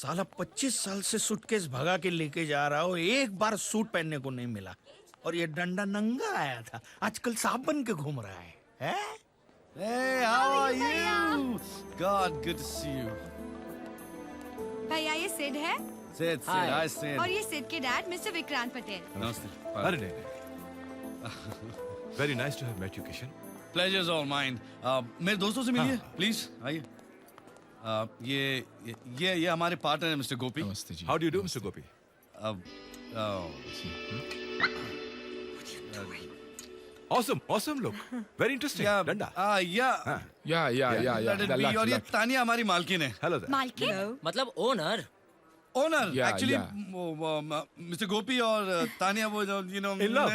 साला 25 साल से सूटकेस भगा के लेके जा रहा हो, एक बार सूट पहनने को नहीं मिला। और ये डंडा नंगा आया था, आजकल सांप बन के घूम रहा है, हैं? Hey, how are you? God, good to see you. भैया ये सिड है Sid, hi Sid. और ये सिड के dad mister Vikrant Patel. Namaste. अरे नहीं, very nice to have met you Kishan. Pleasure's all mine. मेरे दोस्तों से मिलिए, प्लीज आइए। ये हमारे पार्टनर है मिस्टर गोपी। नमस्ते जी। How do you do mister Gopi? Awesome awesome look, very interesting. डंडा। या और ये तानिया हमारी मालकिन है। Hello there. मालकिन मतलब owner. Owner Yeah, actually yeah. Mister Gopi और तानिया वो जो यू नो In love.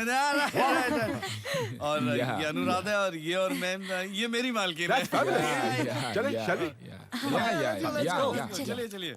और Yeah, ये अनुराधा और ये और मैं ये मेरी मालकिन है। That's fabulous. चलें, shall we? या चलिए चलिए।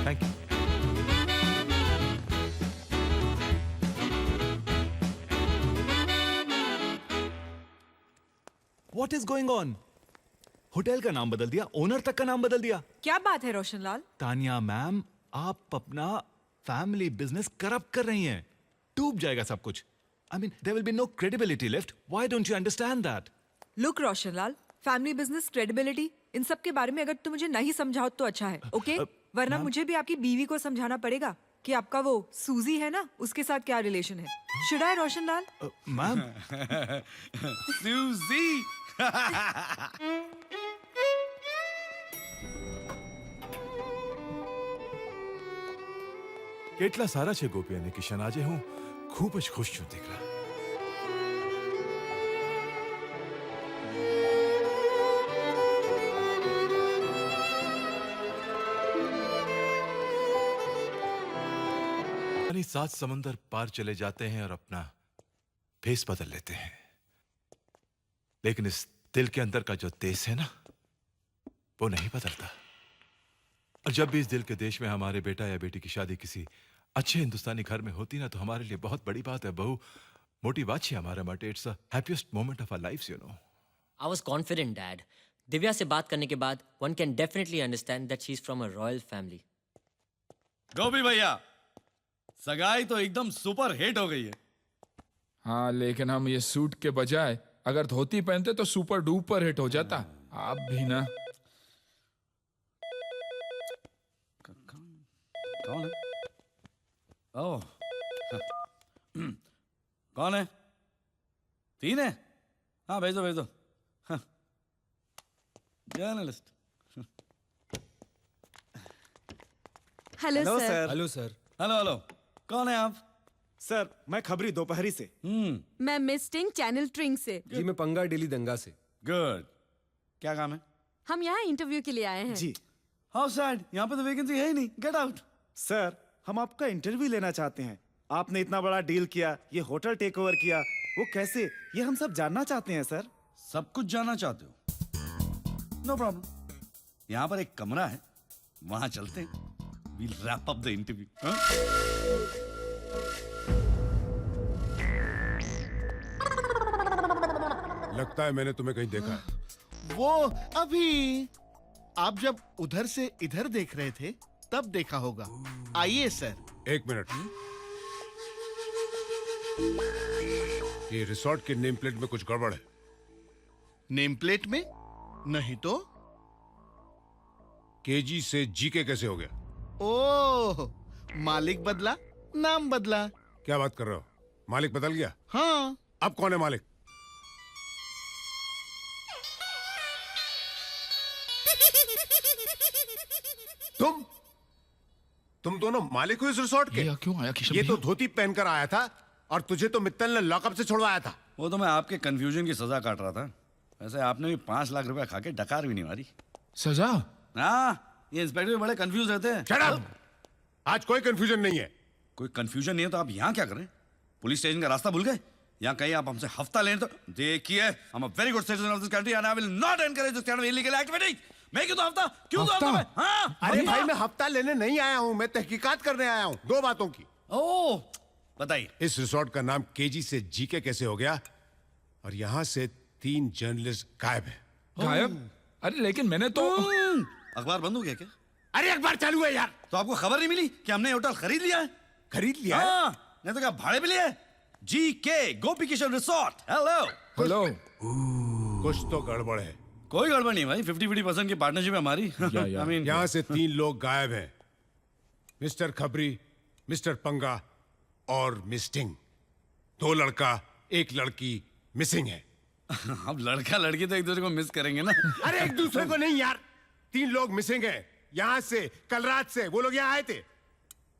Thank you. What is going on? Hotel का नाम बदल दिया, ओनर तक का नाम बदल दिया। क्या बात है रोशनलाल? तानिया मैम, आप अपना फैमिली बिजनेस करप्ट कर रही हैं। डूब जाएगा सब कुछ। I mean, there will be no credibility left. Why don't you understand that? Look Roshanlal, family business credibility इन सब के बारे में अगर तुम मुझे नहीं समझाओ तो अच्छा है, ओके? वरना मुझे भी आपकी बीवी को समझाना पड़ेगा कि आपका वो सूजी है ना, उसके साथ क्या रिलेशन है। Should I Roshanlal? Ma'am, Suzy. કેટલા સારા છે ગોપી અને કિશન, આજે હું ખૂબ જ ખુશ છું દીકરા। सात समंदर पार चले जाते हैं और अपना भेस बदल लेते हैं, लेकिन इस दिल के अंदर का जो देश है ना, वो नहीं बदलता। और जब भी इस दिल के देश में हमारे बेटा या बेटी की शादी किसी अच्छे हिंदुस्तानी घर में होती ना, तो हमारे लिए बहुत बड़ी बात है। बहु मोटी बात है हमारा माटे। It's the happiest moment of our lives, you know. I was confident, Dad. Divya से बात करने के बाद one can definitely understand that she's from a royal family. गोपी भैया, सगाई तो एकदम सुपर हिट हो गई है। हाँ, लेकिन हम ये सूट के बजाय अगर धोती पहनते तो सुपर डुपर हिट हो जाता। आप भी ना। कौन है? ओह, कौन है? तीन है? हाँ भेज दो। Journalist. Hello sir. Hello sir. Hello, कौन है आप? सर मैं खबरी दोपहरी से। मैं मिस टिंग चैनल ट्रिंग से। जी मैं पंगा डेली दंगा से। गुड। क्या काम है? हम यहाँ इंटरव्यू के लिए आए हैं। जी हाउ सैड, यहाँ पे तो वैकेंसी है ही नहीं। Get out. सर, हम आपका इंटरव्यू लेना चाहते हैं। आपने इतना बड़ा डील किया, ये होटल टेक ओवर किया, वो कैसे, ये हम सब जानना चाहते हैं सर। सब कुछ जानना चाहते हो? No problem. यहाँ पर एक कमरा है, वहां चलते हैं। We'll wrap up the interview. लगता है मैंने तुम्हें कहीं देखा है। वो अभी आप जब उधर से इधर देख रहे थे तब देखा होगा। आइए सर। एक मिनट। ये रिसोर्ट के नेम प्लेट में कुछ गड़बड़ है। नेम प्लेट में? नहीं तो। केजी से जीके कैसे हो गया? ओह, मालिक बदला, नाम बदला। क्या बात कर रहे हो? मालिक बदल गया? हाँ। अब कौन है मालिक? तुम तुम दोनों मालिक हो इस रिसोर्ट के? ये यहाँ क्यों आया किशन ये तो भैया? धोती पहनकर आया था और तुझे तो मित्तल ने लॉकअप से छुड़वाया था। वो तो मैं आपके कंफ्यूजन की सजा काट रहा था। वैसे आपने भी 5 लाख रुपया खा के डकार भी नहीं मारी। सजा? हाँ, ये इंस्पेक्टर भी बड़े कंफ्यूज रहते हैं। Shut up! आज कोई कंफ्यूजन नहीं है। कोई कंफ्यूजन नहीं है तो आप यहाँ क्या करें? पुलिस स्टेशन का रास्ता भूल गए? यहाँ कहीं आप हमसे हफ्ता लें तो देखिए, I am a very good citizen of this country and I will not encourage this kind of illegal activity. मैं क्यों तो हफ्ता? क्यों तो हफ्ता मैं? हाँ? अरे भाई, मैं हफ्ता लेने नहीं आया हूँ, मैं तहकीकात करने आया हूँ 2 बातों की। ओह, बताइए। इस रिसोर्ट का नाम केजी से जीके कैसे हो गया? और यहाँ से 3 जर्नलिस्ट गायब है। गायब? अरे लेकिन मैंने तो अखबार बंद हो गया क्या? अरे अखबार चालू है यार। तो आपको खबर नहीं मिली कि हमने होटल खरीद लिया है? खरीद लिया है? हाँ, नहीं तो क्या भाड़े पे लिया है? जीके गोपी किशन रिसोर्ट। हेलो। हेलो। कुछ तो गड़बड़ है। कोई गड़बड़ नहीं भाई, 50-50% की पार्टनरशिप है हमारी। या। I mean, यहाँ से 3 लोग गायब हैं, मिस्टर खबरी, मिस्टर पंगा और मिस्टिंग। 2 लड़का 1 लड़की मिसिंग है। अब लड़का लड़की तो एक दूसरे को मिस करेंगे ना। अरे एक दूसरे को नहीं यार, 3 लोग मिसिंग हैं। यहाँ से कल रात से वो लोग यहाँ आए थे।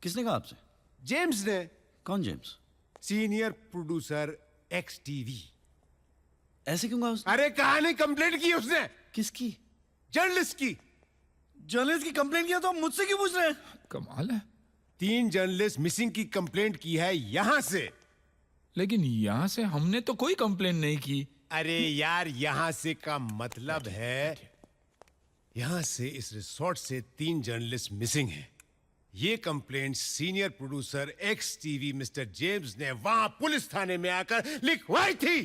किसने कहा आपसे? जेम्स ने, कौन James? Senior producer x TV. ऐसे क्यों कहा उसने? अरे कहानी कंप्लेंट की उसने, किसकी? जर्नलिस्ट की। जर्नलिस्ट की कंप्लेंट किया तो आप मुझसे क्यों पूछ रहे हैं? कमाल है। 3 जर्नलिस्ट मिसिंग की कंप्लेंट की है यहाँ से। लेकिन यहाँ से हमने तो कोई कंप्लेन नहीं की। अरे यार, यहाँ से का मतलब है यहाँ से इस रिसोर्ट से 3 जर्नलिस्ट मिसिंग हैं। ये complaint senior producer x TV mister James ने वहां पुलिस थाने में आकर लिखवाई थी।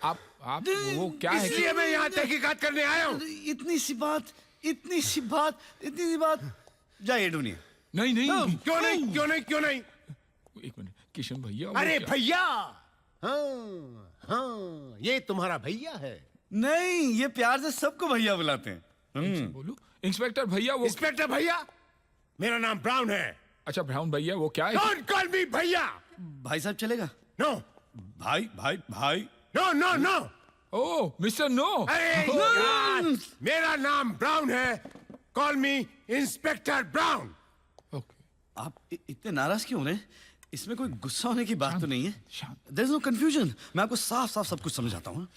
आप वो क्या है? इसलिए मैं यहाँ तहकीकात करने आया हूँ। इतनी सी बात। जाइए ढूंढिए। नहीं नहीं। क्यों नहीं? एक मिनट किशन भैया। वो अरे क्या? भैया, हाँ, ये तुम्हारा भैया है। नहीं, ये प्यार से सबको भैया बुलाते हैं। बोलो इंस्पेक्टर भैया। वो इंस्पेक्टर भैया, मेरा नाम ब्राउन है। अच्छा ब्राउन भैया, वो क्या है? डोंट कॉल मी भैया। भाई साहब चलेगा? नो भाई। नो। ओह मिस्टर नो। अरे यार, मेरा नाम ब्राउन है। कॉल मी इंस्पेक्टर ब्राउन। ओके। आप इतने नाराज क्यों हो रहे हैं? इसमें कोई गुस्सा होने की बात तो नहीं है। शांत। There is no confusion। मैं आपको साफ सब कुछ समझाता हूँ।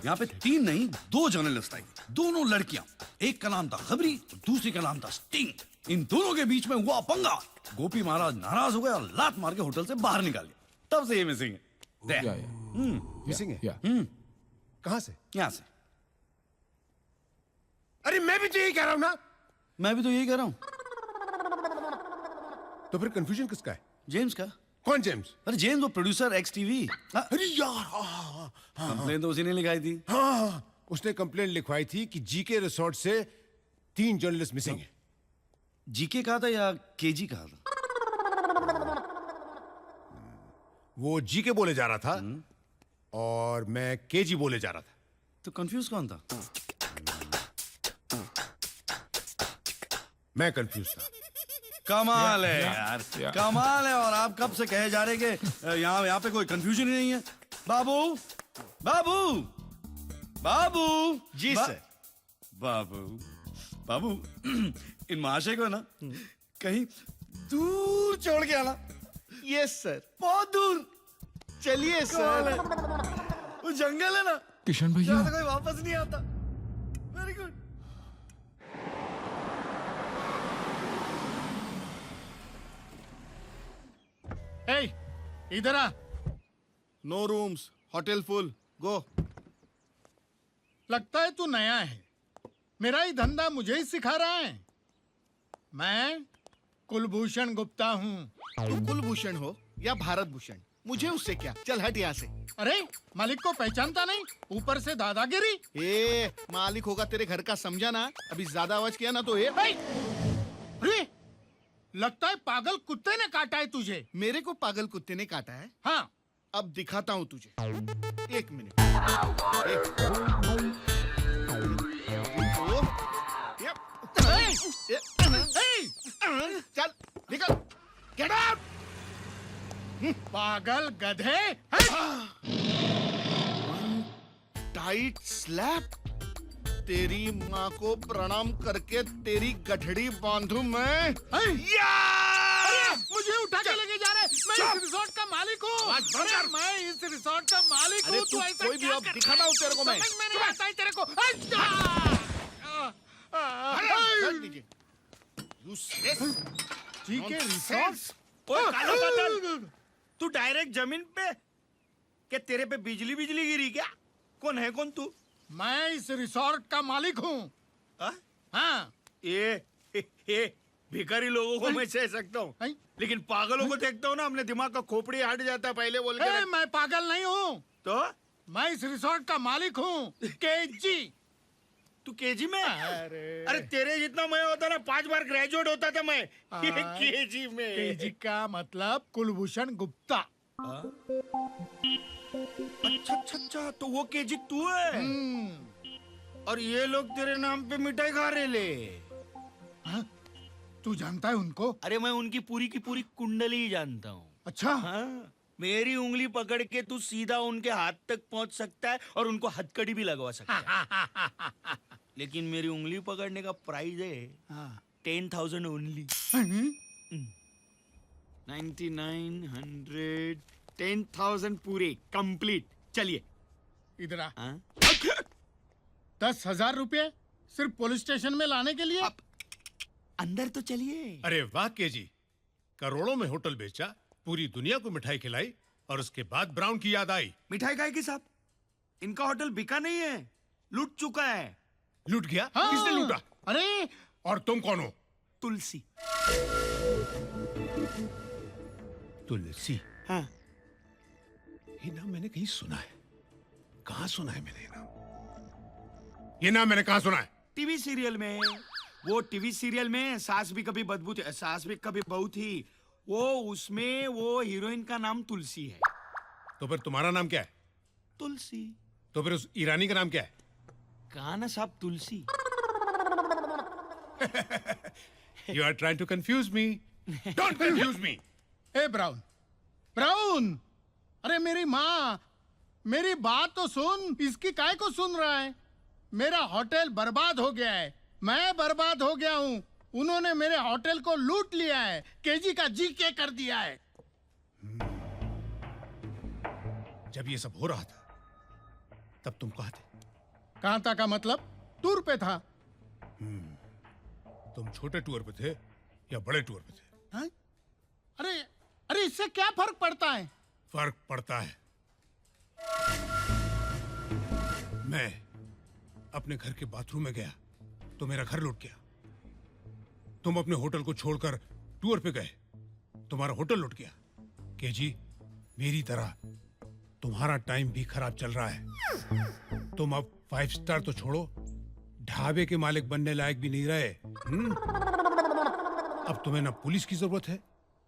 यहाँ पे 3 नहीं 2 जर्नलिस्ट आई, दोनों लड़कियां। एक का नाम था खबरी, दूसरी का नाम था स्टिंग। इन दोनों के बीच में हुआ पंगा। गोपी महाराज नाराज हो गए और लात मार के होटल से बाहर निकाल दिया। तब से ये मिसिंग है। या मिसिंग है? या। कहाँ से? यहाँ से। अरे मैं भी तो यही कह रहा हूँ ना। मैं भी तो यही कह रहा हूँ। तो फिर कंफ्यूजन किसका है? जेम्स का। कौन जेम्स? अरे जेम्स वो प्रोड्यूसर एक्स टीवी। अरे यार, हाँ, कंप्लेन तो उसी ने लिखाई थी। हाँ, उसने कंप्लेंट लिखवाई थी कि जीके रिसोर्ट से 3 जर्नलिस्ट मिसिंग हैं। जीके कहा था या केजी कहा था? वो जीके बोले जा रहा था और मैं केजी बोले जा रहा था। तो कंफ्यूज कौन था? मैं कंफ्यूज था। कमाल है यार, या। कमाल है। और आप कब से कहे जा रहे कि यहाँ पे कोई कंफ्यूजन ही नहीं है। बाबू जी सर। बाबू इन महाशय को ना कहीं दूर छोड़ के आना। Yes sir. बहुत दूर। चलिए कमाल है। सर। वो जंगल है ना, किशन भैया। जहाँ से कोई वापस नहीं आता। Very good. इधर आ। नो रूम्स, होटल फुल, गो। लगता है तू नया है। मेरा ही धंधा मुझे ही सिखा रहा है। मैं कुलभूषण गुप्ता हूँ। तू कुलभूषण हो या भारत भूषण, मुझे उससे क्या। चल हट यहाँ से। अरे मालिक को पहचानता नहीं, ऊपर से दादागिरी। ए मालिक होगा तेरे घर का, समझा ना। अभी ज्यादा आवाज किया ना तो अरे लगता है पागल कुत्ते ने काटा है तुझे। मेरे को पागल कुत्ते ने काटा है। हाँ अब दिखाता हूँ तुझे। 1 मिनट। चल निकल। Get out. पागल गधे। Tight slap. तेरी माँ को प्रणाम करके तेरी गठड़ी बांधू मैं। या! मैं इस रिसोर्ट का मालिक हूँ। अरे मैं इस रिसोर्ट का मालिक हूँ। तू ऐसा कोई भी क्या अब कर दिखाता रहा हूँ है? तेरे को मैं। समझ में नहीं आता है तेरे को। जी के रिसोर्ट। ओए काला बादल, तू डायरेक्ट जमीन पे? क्या तेरे पे बिजली बिजली गिरी क्या? कौन है कौन तू? मैं इस रिसोर्ट का मालिक हूँ। हाँ? हाँ। ये भिखारी लोगों को मैं सह सकता हूँ, हैं? लेकिन पागलों को देखता हूँ ना, अपने दिमाग का खोपड़ी हट जाता है पहले बोल के। मैं पागल नहीं हूँ। तो मैं इस रिसोर्ट का मालिक हूँ। केजी। तू केजी में? अरे अरे तेरे जितना मैं होता ना 5 बार ग्रेजुएट होता था मैं। ये हाँ। केजी में। केजी का मतलब कुलभूषण गुप्ता। अच्छा अच्छा अच्छा, तो वो केजी तू है? और ये लोग तेरे नाम पे मिठाई खा रहे ले। हाँ? तू जानता है उनको? अरे मैं उनकी पूरी की पूरी कुंडली ही जानता हूँ। अच्छा। हाँ, मेरी उंगली पकड़ के तू सीधा उनके हाथ तक पहुंच सकता है और उनको हथकड़ी भी लगवा सकता है। लेकिन मेरी उंगली पकड़ने का प्राइस है 10,000 ओनली। 99, 100, 10,000 पूरे कंप्लीट। चलिए। इधर आ। हाँ? 10,000 रुपये सिर्फ पुलिस स्टेशन में लाने के लिए? अंदर तो चलिए। अरे वाह केजी, करोड़ों में होटल बेचा, पूरी दुनिया को मिठाई खिलाई और उसके बाद ब्राउन की याद आई। मिठाई खाए की साहब, इनका होटल बिका नहीं है, लूट चुका है। लूट गया? हाँ। किसने लूटा? अरे और तुम कौन हो? तुलसी। तुलसी? हाँ। ये नाम मैंने कहीं सुना है। कहाँ सुना है मैंने ये नाम? ये नाम मैंने कहाँ सुना है? टीवी सीरियल में। वो टीवी सीरियल में सास भी कभी बदबू थी, सास भी कभी बहू थी, वो उसमें वो हीरोइन का नाम तुलसी है। तो फिर तुम्हारा नाम क्या है? तुलसी। तो फिर उस ईरानी का नाम क्या है? कहा ना साहब, तुलसी। You are trying to confuse me. Don't confuse me. A brown, brown, अरे मेरी माँ, मेरी बात तो सुन। इसकी काय को सुन रहा है? मेरा होटल बर्बाद हो गया है, मैं बर्बाद हो गया हूँ। उन्होंने मेरे होटल को लूट लिया है, केजी का जीके कर दिया है। जब ये सब हो रहा था तब तुम कहाँ थे? कहाँ था का मतलब? टूर पे था। तुम छोटे टूर पे थे या बड़े टूर पे थे? हाँ? अरे अरे इससे क्या फर्क पड़ता है? फर्क पड़ता है। मैं अपने घर के बाथरूम में गया तो मेरा घर लूट गया। तुम अपने होटल को छोड़कर टूर पे गए, तुम्हारा होटल लूट गया। केजी, मेरी तरह तुम्हारा टाइम भी खराब चल रहा है। तुम अब 5 स्टार तो छोड़ो, ढाबे के मालिक बनने लायक भी नहीं रहे। अब तुम्हें ना पुलिस की जरूरत है,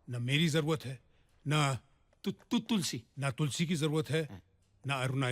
ना मेरी जरूरत है, ना तुलसी। ना तुलसी की जरूरत है, ना अरुणा